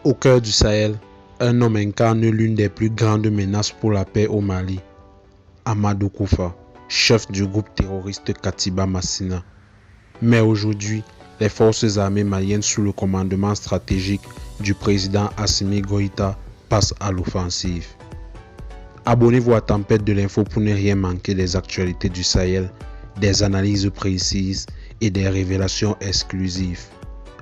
Au cœur du Sahel, un homme incarne l'une des plus grandes menaces pour la paix au Mali. Amadou Koufa, chef du groupe terroriste Katiba Massina. Mais aujourd'hui, les forces armées maliennes sous le commandement stratégique du président Assimi Goïta passent à l'offensive. Abonnez-vous à Tempête de l'info pour ne rien manquer des actualités du Sahel, des analyses précises et des révélations exclusives.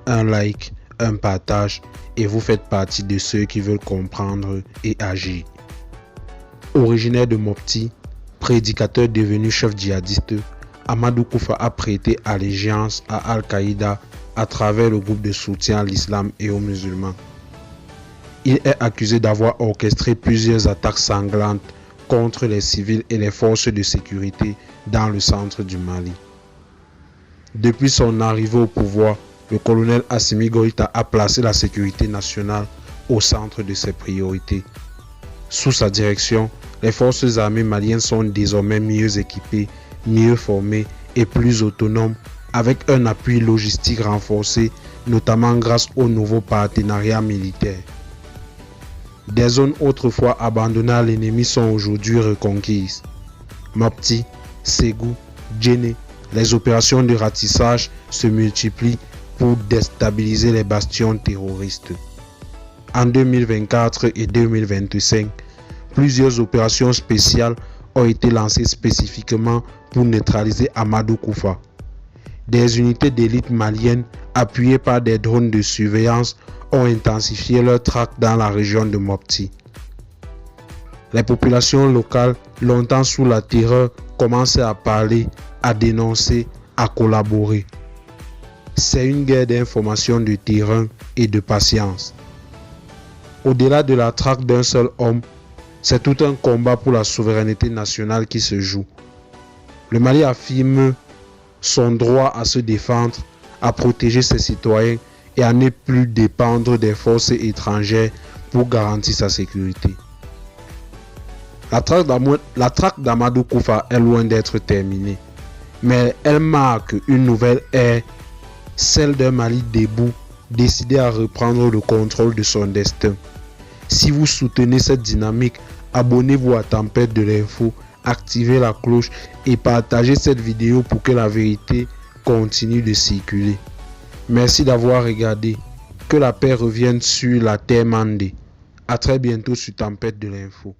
Un like, un partage et vous faites partie de ceux qui veulent comprendre et agir. Originaire de Mopti, prédicateur devenu chef djihadiste, Amadou Koufa a prêté allégeance à Al-Qaïda à travers le groupe de soutien à l'islam et aux musulmans. Il est accusé d'avoir orchestré plusieurs attaques sanglantes contre les civils et les forces de sécurité dans le centre du Mali. Depuis son arrivée au pouvoir, le colonel Assimi Goïta a placé la sécurité nationale au centre de ses priorités. Sous sa direction, les forces armées maliennes sont désormais mieux équipées, mieux formées et plus autonomes, avec un appui logistique renforcé, notamment grâce aux nouveaux partenariats militaires. Des zones autrefois abandonnées à l'ennemi sont aujourd'hui reconquises. Mopti, Ségou, Djenné, les opérations de ratissage se multiplient pour déstabiliser les bastions terroristes. En 2024 et 2025, plusieurs opérations spéciales ont été lancées spécifiquement pour neutraliser Amadou Koufa. Des unités d'élite maliennes appuyées par des drones de surveillance ont intensifié leur traque dans la région de Mopti. Les populations locales, longtemps sous la terreur, commencent à parler, à dénoncer, à collaborer. C'est une guerre d'information de terrain et de patience. Au-delà de la traque d'un seul homme, c'est tout un combat pour la souveraineté nationale qui se joue. Le Mali affirme son droit à se défendre, à protéger ses citoyens et à ne plus dépendre des forces étrangères pour garantir sa sécurité. La traque d'Amadou Koufa est loin d'être terminée, mais elle marque une nouvelle ère, celle d'un Mali debout, décidé à reprendre le contrôle de son destin. Si vous soutenez cette dynamique, abonnez-vous à Tempête de l'info, activez la cloche et partagez cette vidéo pour que la vérité continue de circuler. Merci d'avoir regardé. Que la paix revienne sur la terre mandée. À très bientôt sur Tempête de l'info.